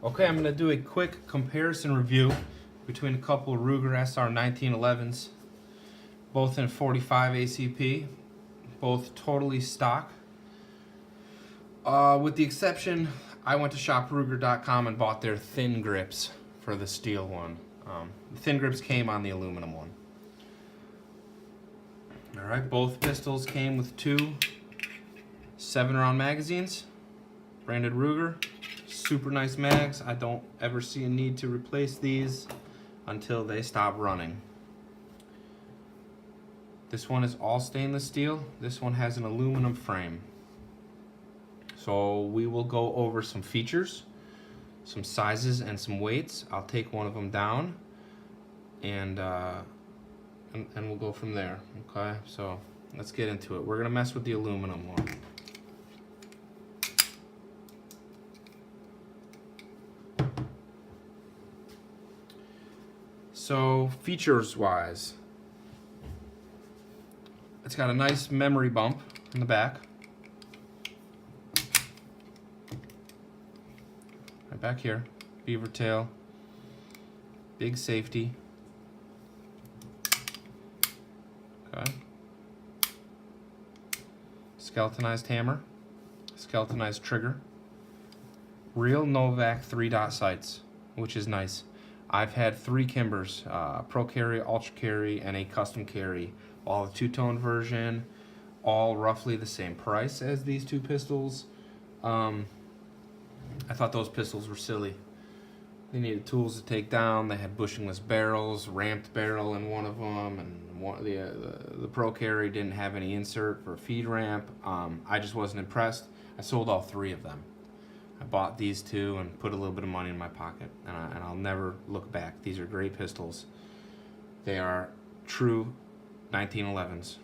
Okay, I'm going to do a quick comparison review between a couple of Ruger SR1911s, both in 45 ACP, both totally stock. With the exception, I went to shopruger.com and bought their thin grips for the steel one. The thin grips came on the aluminum one. Alright, both pistols came with two 7-round magazines, branded Ruger. Super nice mags. I don't ever see a need to replace these until they stop running. This one is all stainless steel. This one has an aluminum frame. So we will go over some features, some sizes, and some weights. I'll take one of them down and we'll go from there. Okay, so let's get into it. We're gonna mess with the aluminum one. So features wise, it's got a nice memory bump in the back. Right back here, beaver tail, big safety. Okay. Skeletonized hammer, skeletonized trigger, real Novak 3-dot sights, which is nice. I've had 3 Kimbers, Pro Carry, Ultra Carry, and a Custom Carry, all the 2-tone version, all roughly the same price as these two pistols. I thought those pistols were silly. They needed tools to take down. They had bushingless barrels, ramped barrel in one of them, and the Pro Carry didn't have any insert for a feed ramp. I just wasn't impressed. I sold all 3 of them. I bought these 2 and put a little bit of money in my pocket, and I'll never look back. These are great pistols. They are true 1911s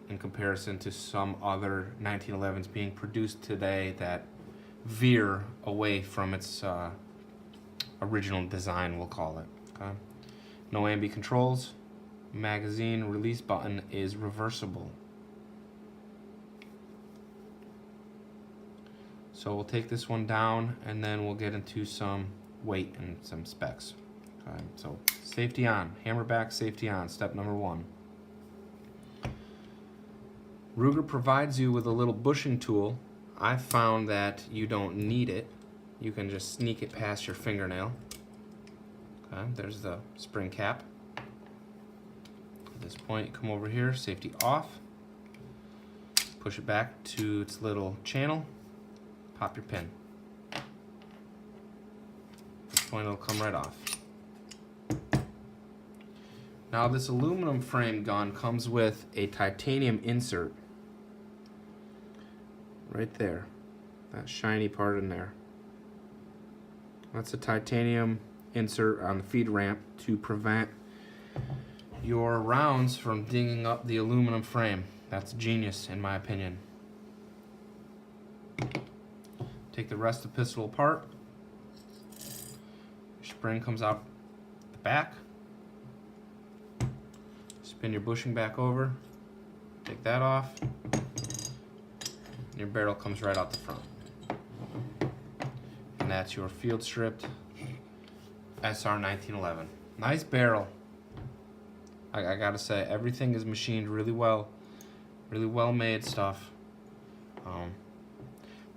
in comparison to some other 1911s being produced today that veer away from its original design, we'll call it. Okay? No ambi controls. Magazine release button is reversible. So we'll take this one down and then we'll get into some weight and some specs. Okay, so safety on, hammer back, safety on, step number 1. Ruger provides you with a little bushing tool. I found that you don't need it. You can just sneak it past your fingernail. Okay, there's the spring cap. At this point, come over here, safety off. Push it back to its little channel. Pop your pin. At this point, it'll come right off. Now, this aluminum frame gun comes with a titanium insert. Right there. That shiny part in there. That's a titanium insert on the feed ramp to prevent your rounds from dinging up the aluminum frame. That's genius, in my opinion. Take the rest of the pistol apart. Your spring comes out the back. Spin your bushing back over. Take that off. Your barrel comes right out the front. And that's your field stripped SR1911. Nice barrel. I gotta say, everything is machined really well made stuff.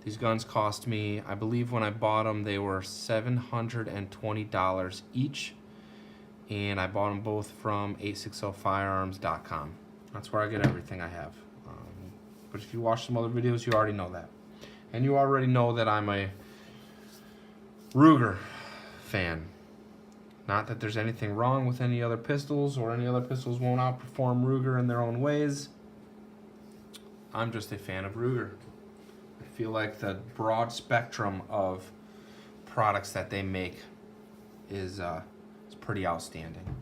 These guns cost me, I believe when I bought them, they were $720 each, and I bought them both from 860firearms.com. That's where I get everything I have. But if you watch some other videos, you already know that. And you already know that I'm a Ruger fan. Not that there's anything wrong with any other pistols, or any other pistols won't outperform Ruger in their own ways. I'm just a fan of Ruger. I feel like the broad spectrum of products that they make is pretty outstanding.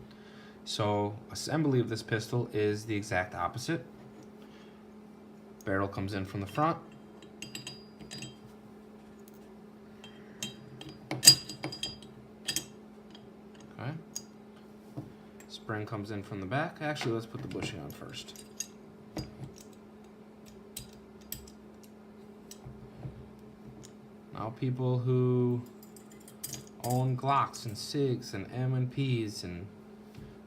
So assembly of this pistol is the exact opposite. Barrel comes in from the front. Okay. Spring comes in from the back. Actually, let's put the bushing on first. Now, people who own Glocks and SIGs and M&Ps and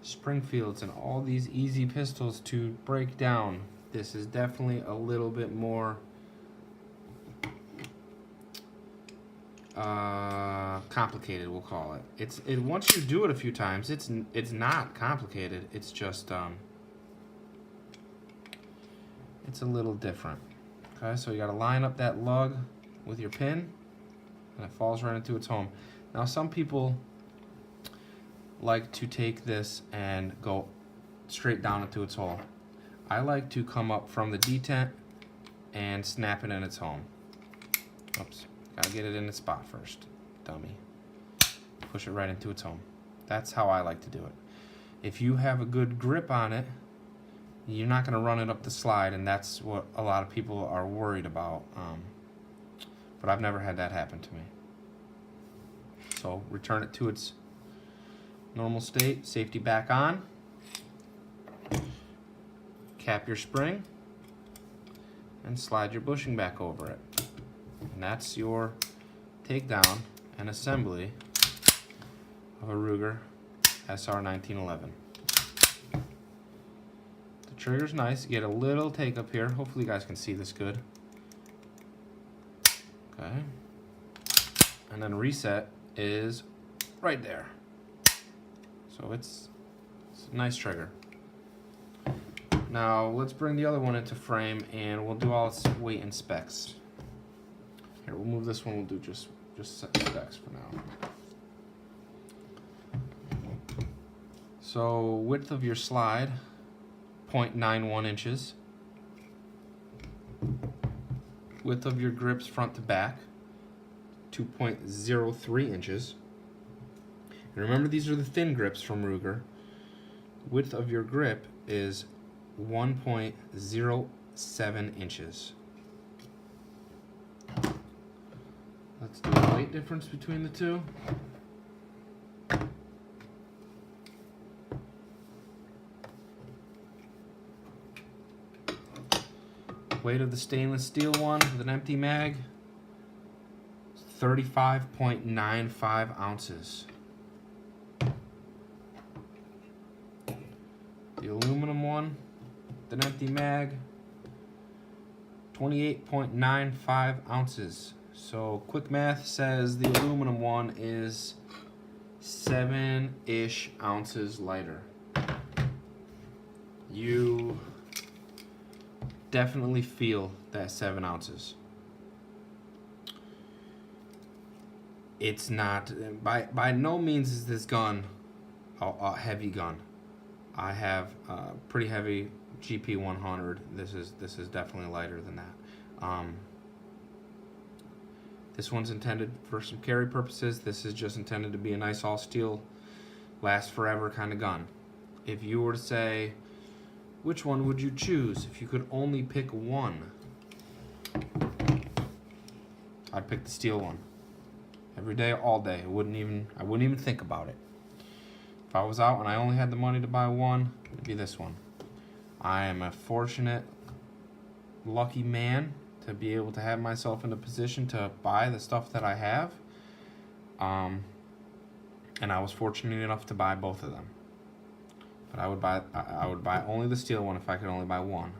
Springfields and all these easy pistols to break down, this is definitely a little bit more complicated, we'll call it. Once you do it a few times, it's not complicated. It's just it's a little different. Okay, so you got to line up that lug with your pin, and it falls right into its home. Now, some people like to take this and go straight down into its hole. I like to come up from the detent and snap it in its home. Oops, gotta get it in its spot first, dummy. Push it right into its home. That's how I like to do it. If you have a good grip on it, you're not gonna run it up the slide, and that's what a lot of people are worried about. But I've never had that happen to me. So return it to its normal state, safety back on, cap your spring, and slide your bushing back over it. And that's your takedown and assembly of a Ruger SR1911. The trigger's nice, you get a little take up here. Hopefully you guys can see this good. Okay. And then reset is right there. So it's a nice trigger. Now let's bring the other one into frame and we'll do all its weight and specs. Here, we'll move this one, we'll do just specs for now. So width of your slide, 0.91 inches. Width of your grips front to back, 2.03 inches. And remember, these are the thin grips from Ruger. Width of your grip is 1.07 inches. Let's do a weight difference between the two. Weight of the stainless steel one with an empty mag, 35.95 ounces. The aluminum one with an empty mag, 28.95 ounces. So quick math says the aluminum one is 7-ish ounces lighter. You definitely feel that 7 ounces. It's not, by no means is this gun a heavy gun. I have a pretty heavy GP 100. This is definitely lighter than that. This one's intended for some carry purposes. This is just intended to be a nice all steel, last forever kind of gun. If you were to say, which one would you choose if you could only pick one? I'd pick the steel one. Every day, all day. I wouldn't even think about it. If I was out and I only had the money to buy one, it'd be this one. I am a fortunate, lucky man to be able to have myself in a position to buy the stuff that I have. And I was fortunate enough to buy both of them. But I would buy only the steel one if I could only buy one.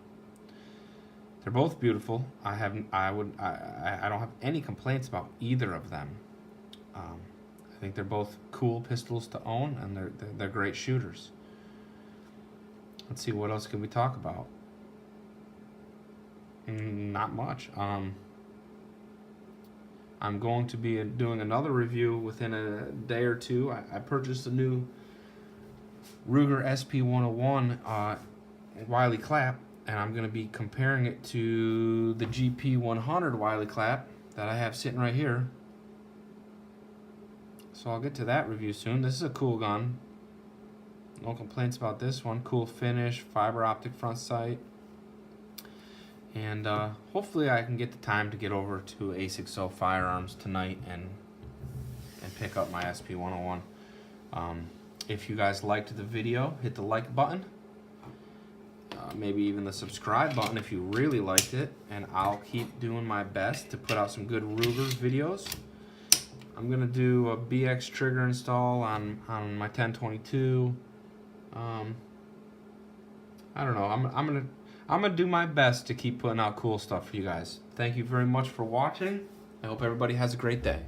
They're both beautiful. I don't have any complaints about either of them. I think they're both cool pistols to own, and they're great shooters. Let's see, what else can we talk about? Not much. I'm going to be doing another review within a day or two. I purchased a new Ruger SP101 Wiley clap, and I'm going to be comparing it to the GP100 Wiley clap that I have sitting right here. So I'll get to that review soon. This is a cool gun. No complaints about this one. Cool finish, fiber optic front sight. And hopefully I can get the time to get over to A60 Firearms tonight and pick up my SP101. If you guys liked the video, hit the like button. Maybe even the subscribe button if you really liked it. And I'll keep doing my best to put out some good Ruger videos. I'm gonna do a BX trigger install on my 1022. I don't know. I'm gonna do my best to keep putting out cool stuff for you guys. Thank you very much for watching. I hope everybody has a great day.